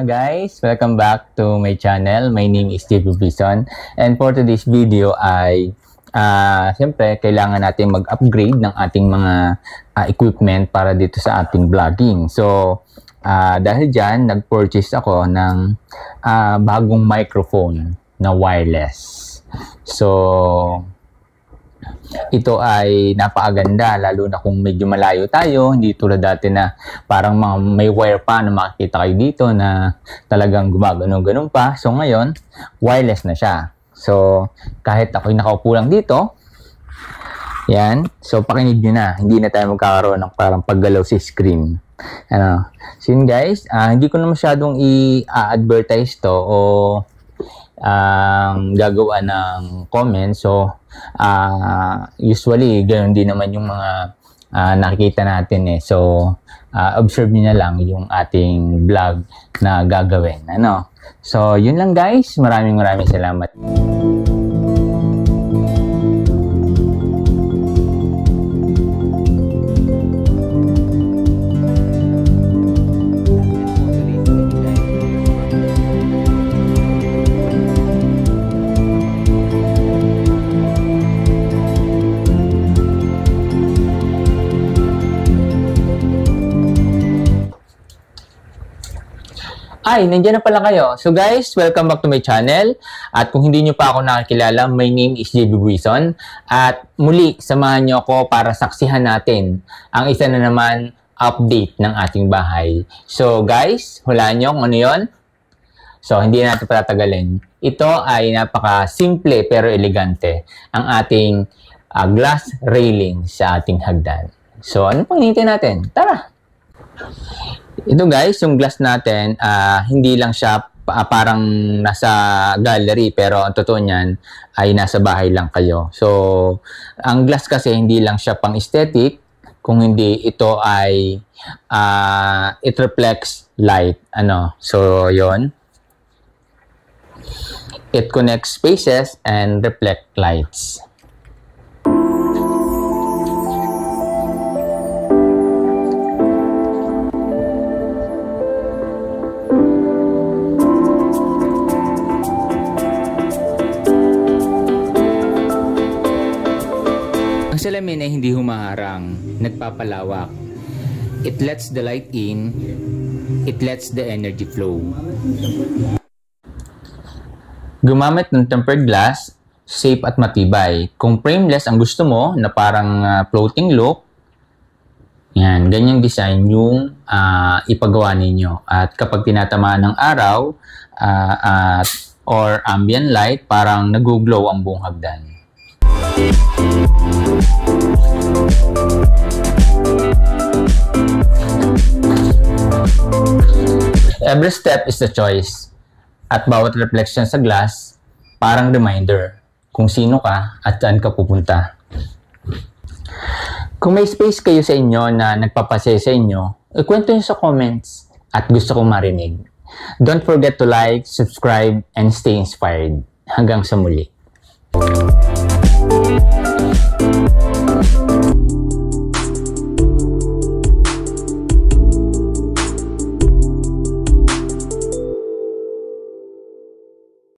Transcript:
guys! Welcome back to my channel. My name is JP Bison. And for today's video ay siyempre kailangan natin mag-upgrade ng ating mga equipment para dito sa ating vlogging. So dahil dyan, nag-purchase ako ng bagong microphone na wireless. So ito ay napakaganda, lalo na kung medyo malayo tayo, hindi tulad dati na parang may wire pa na makikita kayo dito na talagang gumagano-ganon pa. So ngayon, wireless na siya. So kahit ako'y nakaupo lang dito, yan, so pakinig nyo na, hindi na tayo magkakaroon ng parang paggalaw sa screen. So yun guys, hindi ko na masyadong i-advertise to o gagawa ng comment. So usually ganoon din naman yung mga nakikita natin so observe niyo na lang yung ating vlog na gagawin. So yun lang guys, maraming salamat. Ay, nandiyan na pala kayo. So guys, welcome back to my channel. At kung hindi nyo pa ako nakakilala, my name is JB Bison. At muli, samahan nyo ako para saksihan natin ang isa na naman update ng ating bahay. So guys, hulaan nyo kung ano yun. So hindi natin patatagalin. Ito ay napaka-simple pero elegante. Ang ating glass railing sa ating hagdan. So ano pang hinihintay natin? Tara! Ito guys, yung glass natin, hindi lang siya parang nasa gallery, pero ang totoo niyan ay nasa bahay lang kayo. So, ang glass kasi hindi lang siya pang aesthetic, kung hindi ito ay it reflects light. So, yon. It connects spaces and reflect lights. Ang salamin ay hindi humaharang, nagpapalawak. It lets the light in, it lets the energy flow. Gumamit ng tempered glass, safe at matibay. Kung frameless ang gusto mo, na parang floating look, yan, ganyang design yung ipagawa ninyo. At kapag tinatamaan ng araw or ambient light, parang nag-glow ang buong hagdan. Every step is the choice. At bawat reflection sa glass, parang reminder kung sino ka at saan ka pupunta. Kung may space kayo sa inyo na nagpapasaya sa inyo, ikwento nyo sa comments at gusto kong marinig. Don't forget to like, subscribe, and stay inspired. Hanggang sa muli.